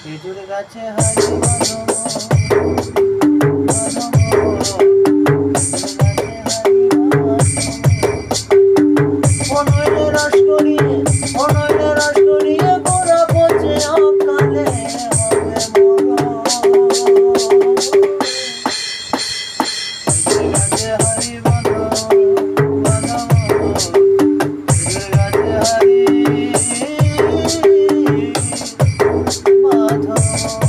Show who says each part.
Speaker 1: খেজুর গাছে হারি বাঁধব, অনৈলে রস করিয়ে, অনৈলে রস করিয়ে গোড়া পচে অকালে হবে মরণ। খেজুর গাছে হারি বাঁধব, খেজুর গাছে হারি বাঁধব।